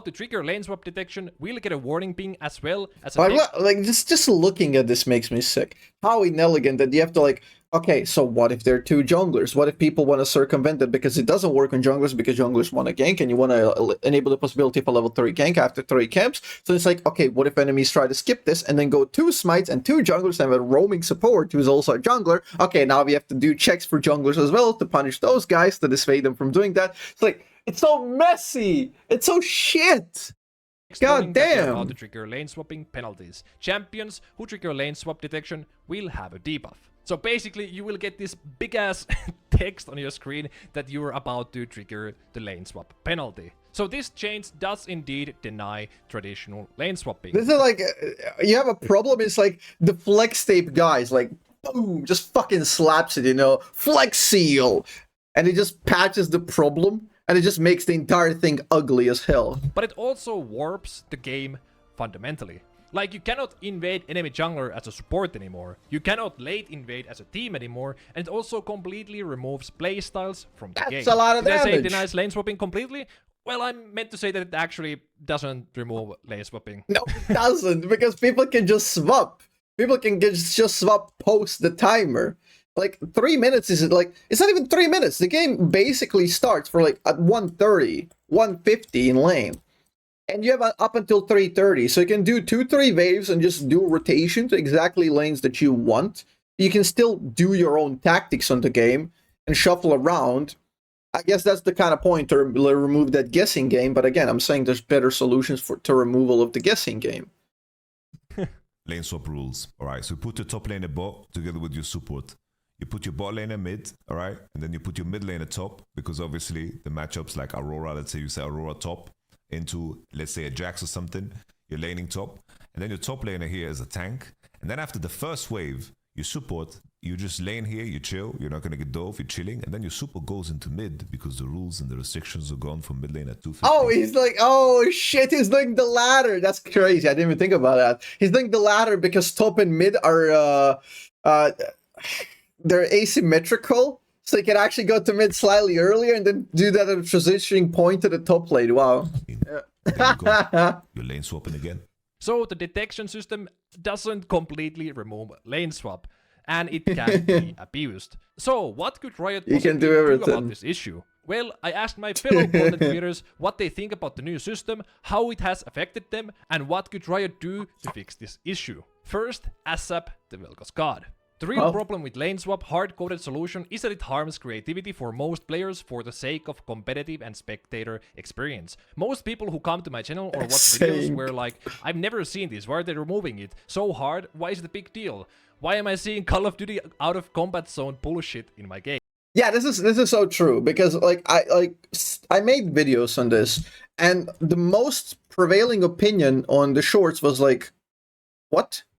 to trigger lane swap detection will get a warning ping as well as a like just looking at this makes me sick. How inelegant that you have to like. Okay, so what if there are two junglers? What if people want to circumvent it because it doesn't work on junglers because junglers want to gank and you want to enable the possibility of a level 3 gank after 3 camps? So it's like, okay, what if enemies try to skip this and then go 2 smites and 2 junglers and a roaming support who's also a jungler? Okay, now we have to do checks for junglers as well to punish those guys to dissuade them from doing that. It's like, it's so messy! It's so shit! God damn! About to trigger lane swapping penalties. Champions who trigger lane swap detection will have a debuff. So basically, you will get this big-ass text on your screen that you are about to trigger the lane swap penalty. So this change does indeed deny traditional lane swapping. This is like, you have a problem, it's like the flex tape guys, like, boom, just fucking slaps it, you know, flex seal! And it just patches the problem, and it just makes the entire thing ugly as hell. But it also warps the game fundamentally. Like, you cannot invade enemy jungler as a support anymore. You cannot late invade as a team anymore. And it also completely removes playstyles from the game. That's a lot of damage. Did I say it denies lane swapping completely? Well, I meant to say that it actually doesn't remove lane swapping. No, it doesn't, because people can just swap. People can just swap post the timer. Like, 3 minutes is like, it's not even 3 minutes. The game basically starts for like at 1:30, 1:50 in lane. And you have up until 3:30, so you can do 2-3 waves and just do rotation to exactly lanes that you want. You can still do your own tactics on the game and shuffle around. I guess that's the kind of point to remove that guessing game, but again, I'm saying there's better solutions to removal of the guessing game. Lane swap rules, alright? So put your top lane at bot together with your support. You put your bot lane at mid, alright? And then you put your mid lane at top, because obviously the matchups like Aurora, let's say you say Aurora top, into, let's say, a Jax or something, you're laning top, and then your top laner here is a tank, and then after the first wave, you support, you just lane here, you chill, you're not going to get dove, you're chilling, and then your support goes into mid, because the rules and the restrictions are gone from mid lane at 250. Oh, he's like, oh shit, he's doing the ladder, that's crazy, I didn't even think about that. He's doing the ladder because top and mid are, they're asymmetrical, so you can actually go to mid slightly earlier and then do that at a transitioning point to the top lane. Wow. You're lane swapping again. So the detection system doesn't completely remove lane swap, and it can be abused. So what could Riot possibly do about this issue? Well, I asked my fellow content creators what they think about the new system, how it has affected them, and what could Riot do to fix this issue. First, ASAP, the Vel'Koz God. The real problem with lane swap hard-coded solution is that it harms creativity for most players for the sake of competitive and spectator experience. Most people who come to my channel or watch videos were like, I've never seen this, why are they removing it? So hard, why is it a big deal? Why am I seeing Call of Duty out of combat zone bullshit in my game? Yeah, this is so true, because like I made videos on this, and the most prevailing opinion on the shorts was like, what?